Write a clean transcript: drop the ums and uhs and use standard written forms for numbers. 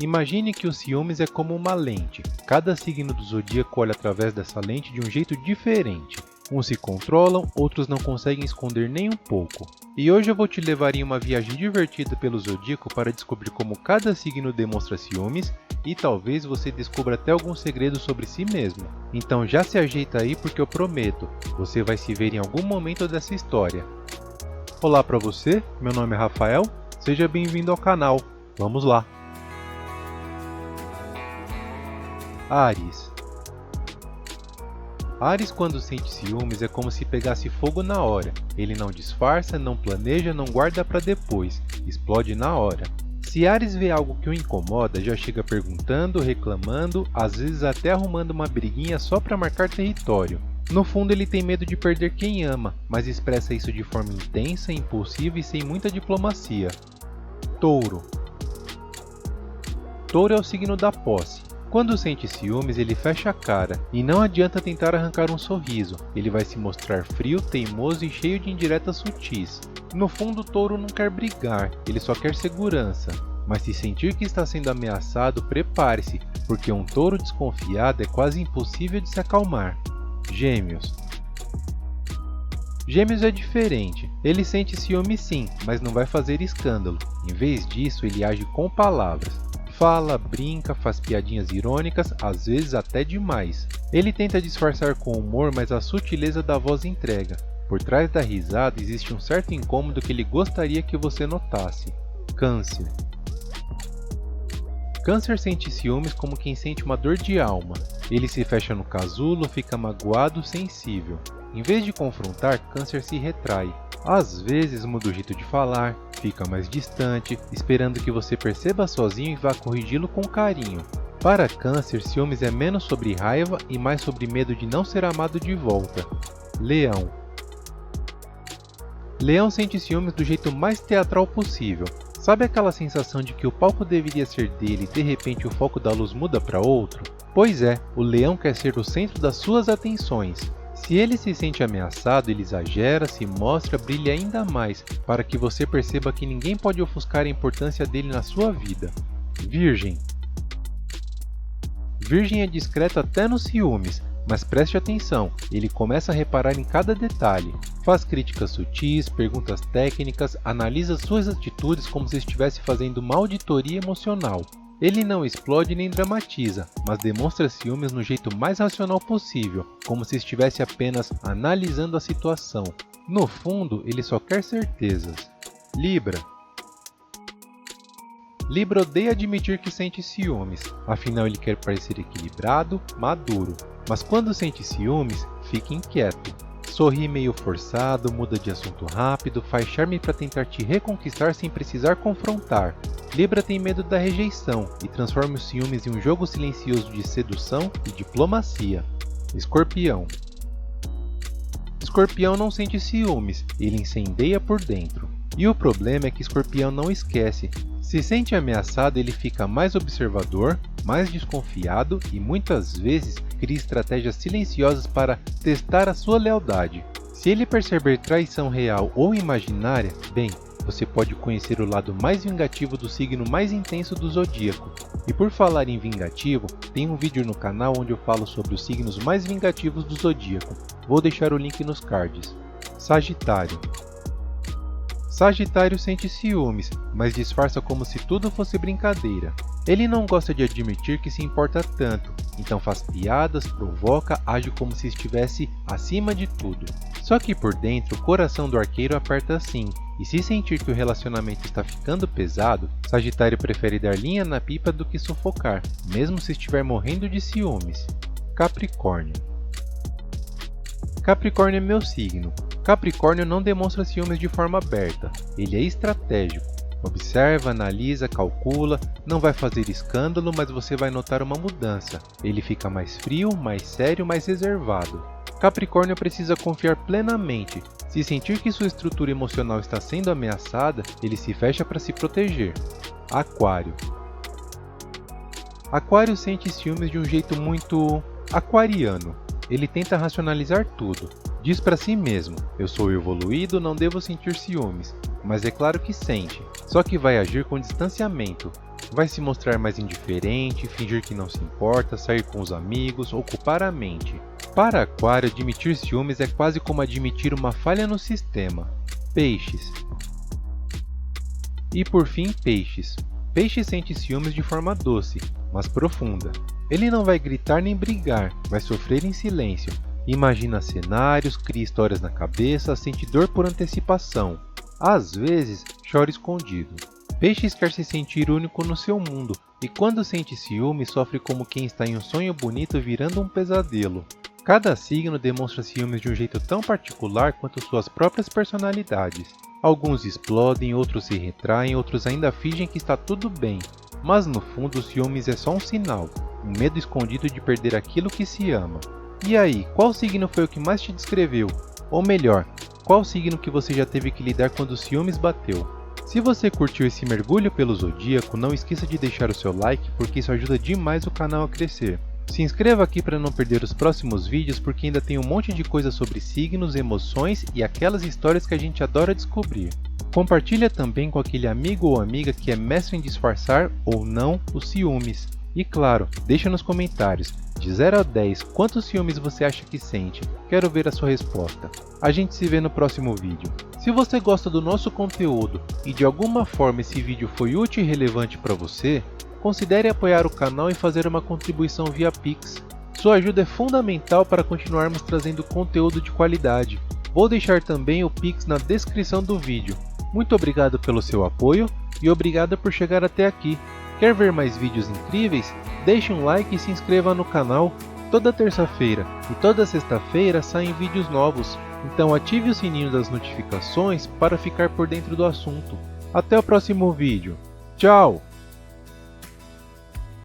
Imagine que o ciúmes é como uma lente. Cada signo do zodíaco olha através dessa lente de um jeito diferente. Uns se controlam, outros não conseguem esconder nem um pouco. E hoje eu vou te levar em uma viagem divertida pelo zodíaco para descobrir como cada signo demonstra ciúmes e talvez você descubra até alguns segredos sobre si mesmo. Então já se ajeita aí porque eu prometo, você vai se ver em algum momento dessa história. Olá para você, meu nome é Rafael, seja bem-vindo ao canal. Vamos lá! Áries. Áries, quando sente ciúmes, é como se pegasse fogo na hora. Ele não disfarça, não planeja, não guarda para depois. Explode na hora. Se Áries vê algo que o incomoda, já chega perguntando, reclamando, às vezes até arrumando uma briguinha só para marcar território. No fundo, ele tem medo de perder quem ama, mas expressa isso de forma intensa, impulsiva e sem muita diplomacia. Touro. Touro é o signo da posse. Quando sente ciúmes, ele fecha a cara, e não adianta tentar arrancar um sorriso, ele vai se mostrar frio, teimoso e cheio de indiretas sutis. No fundo, o touro não quer brigar, ele só quer segurança. Mas se sentir que está sendo ameaçado, prepare-se, porque um touro desconfiado é quase impossível de se acalmar. Gêmeos. Gêmeos é diferente, ele sente ciúme sim, mas não vai fazer escândalo. Em vez disso, ele age com palavras. Fala, brinca, faz piadinhas irônicas, às vezes até demais. Ele tenta disfarçar com humor, mas a sutileza da voz entrega. Por trás da risada existe um certo incômodo que ele gostaria que você notasse. Câncer. Câncer sente ciúmes como quem sente uma dor de alma. Ele se fecha no casulo, fica magoado, sensível. Em vez de confrontar, Câncer se retrai. Às vezes muda o jeito de falar, fica mais distante, esperando que você perceba sozinho e vá corrigi-lo com carinho. Para Câncer, ciúmes é menos sobre raiva e mais sobre medo de não ser amado de volta. Leão. Leão sente ciúmes do jeito mais teatral possível. Sabe aquela sensação de que o palco deveria ser dele e de repente o foco da luz muda para outro? Pois é, o leão quer ser o centro das suas atenções. Se ele se sente ameaçado, ele exagera, se mostra, brilha ainda mais, para que você perceba que ninguém pode ofuscar a importância dele na sua vida. Virgem. Virgem é discreto até nos ciúmes, mas preste atenção, ele começa a reparar em cada detalhe. Faz críticas sutis, perguntas técnicas, analisa suas atitudes como se estivesse fazendo uma auditoria emocional. Ele não explode nem dramatiza, mas demonstra ciúmes no jeito mais racional possível, como se estivesse apenas analisando a situação. No fundo, ele só quer certezas. Libra. Libra odeia admitir que sente ciúmes, afinal ele quer parecer equilibrado, maduro. Mas quando sente ciúmes, fica inquieto. Sorri meio forçado, muda de assunto rápido, faz charme para tentar te reconquistar sem precisar confrontar. Libra tem medo da rejeição e transforma os ciúmes em um jogo silencioso de sedução e diplomacia. Escorpião. Escorpião não sente ciúmes, ele incendeia por dentro. E o problema é que Escorpião não esquece. Se sente ameaçado, ele fica mais observador, mais desconfiado e muitas vezes cria estratégias silenciosas para testar a sua lealdade. Se ele perceber traição real ou imaginária, bem, você pode conhecer o lado mais vingativo do signo mais intenso do zodíaco. E por falar em vingativo, tem um vídeo no canal onde eu falo sobre os signos mais vingativos do zodíaco. Vou deixar o link nos cards. Sagitário. Sagitário sente ciúmes, mas disfarça como se tudo fosse brincadeira. Ele não gosta de admitir que se importa tanto, então faz piadas, provoca, age como se estivesse acima de tudo. Só que por dentro, o coração do arqueiro aperta assim, e se sentir que o relacionamento está ficando pesado, Sagitário prefere dar linha na pipa do que sufocar, mesmo se estiver morrendo de ciúmes. Capricórnio. Capricórnio é meu signo. Capricórnio não demonstra ciúmes de forma aberta, ele é estratégico. Observa, analisa, calcula, não vai fazer escândalo, mas você vai notar uma mudança. Ele fica mais frio, mais sério, mais reservado. Capricórnio precisa confiar plenamente. Se sentir que sua estrutura emocional está sendo ameaçada, ele se fecha para se proteger. Aquário. Aquário sente ciúmes de um jeito muito aquariano. Ele tenta racionalizar tudo. Diz para si mesmo, eu sou evoluído, não devo sentir ciúmes. Mas é claro que sente, só que vai agir com distanciamento. Vai se mostrar mais indiferente, fingir que não se importa, sair com os amigos, ocupar a mente. Para Aquário, admitir ciúmes é quase como admitir uma falha no sistema. Peixes. E por fim, Peixes. Peixe sente ciúmes de forma doce, mas profunda. Ele não vai gritar nem brigar, vai sofrer em silêncio. Imagina cenários, cria histórias na cabeça, sente dor por antecipação. Às vezes, chora escondido. Peixes quer se sentir único no seu mundo, e quando sente ciúme, sofre como quem está em um sonho bonito virando um pesadelo. Cada signo demonstra ciúmes de um jeito tão particular quanto suas próprias personalidades. Alguns explodem, outros se retraem, outros ainda fingem que está tudo bem. Mas no fundo, os ciúmes é só um sinal, um medo escondido de perder aquilo que se ama. E aí, qual signo foi o que mais te descreveu? Ou melhor, qual signo que você já teve que lidar quando o ciúmes bateu? Se você curtiu esse mergulho pelo zodíaco, não esqueça de deixar o seu like, porque isso ajuda demais o canal a crescer. Se inscreva aqui para não perder os próximos vídeos, porque ainda tem um monte de coisa sobre signos, emoções e aquelas histórias que a gente adora descobrir. Compartilha também com aquele amigo ou amiga que é mestre em disfarçar ou não os ciúmes. E claro, deixa nos comentários, de 0 a 10, quantos ciúmes você acha que sente? Quero ver a sua resposta. A gente se vê no próximo vídeo. Se você gosta do nosso conteúdo e de alguma forma esse vídeo foi útil e relevante para você, considere apoiar o canal e fazer uma contribuição via Pix. Sua ajuda é fundamental para continuarmos trazendo conteúdo de qualidade. Vou deixar também o Pix na descrição do vídeo. Muito obrigado pelo seu apoio e obrigado por chegar até aqui. Quer ver mais vídeos incríveis? Deixe um like e se inscreva no canal. Toda terça-feira e toda sexta-feira saem vídeos novos, então ative o sininho das notificações para ficar por dentro do assunto. Até o próximo vídeo. Tchau!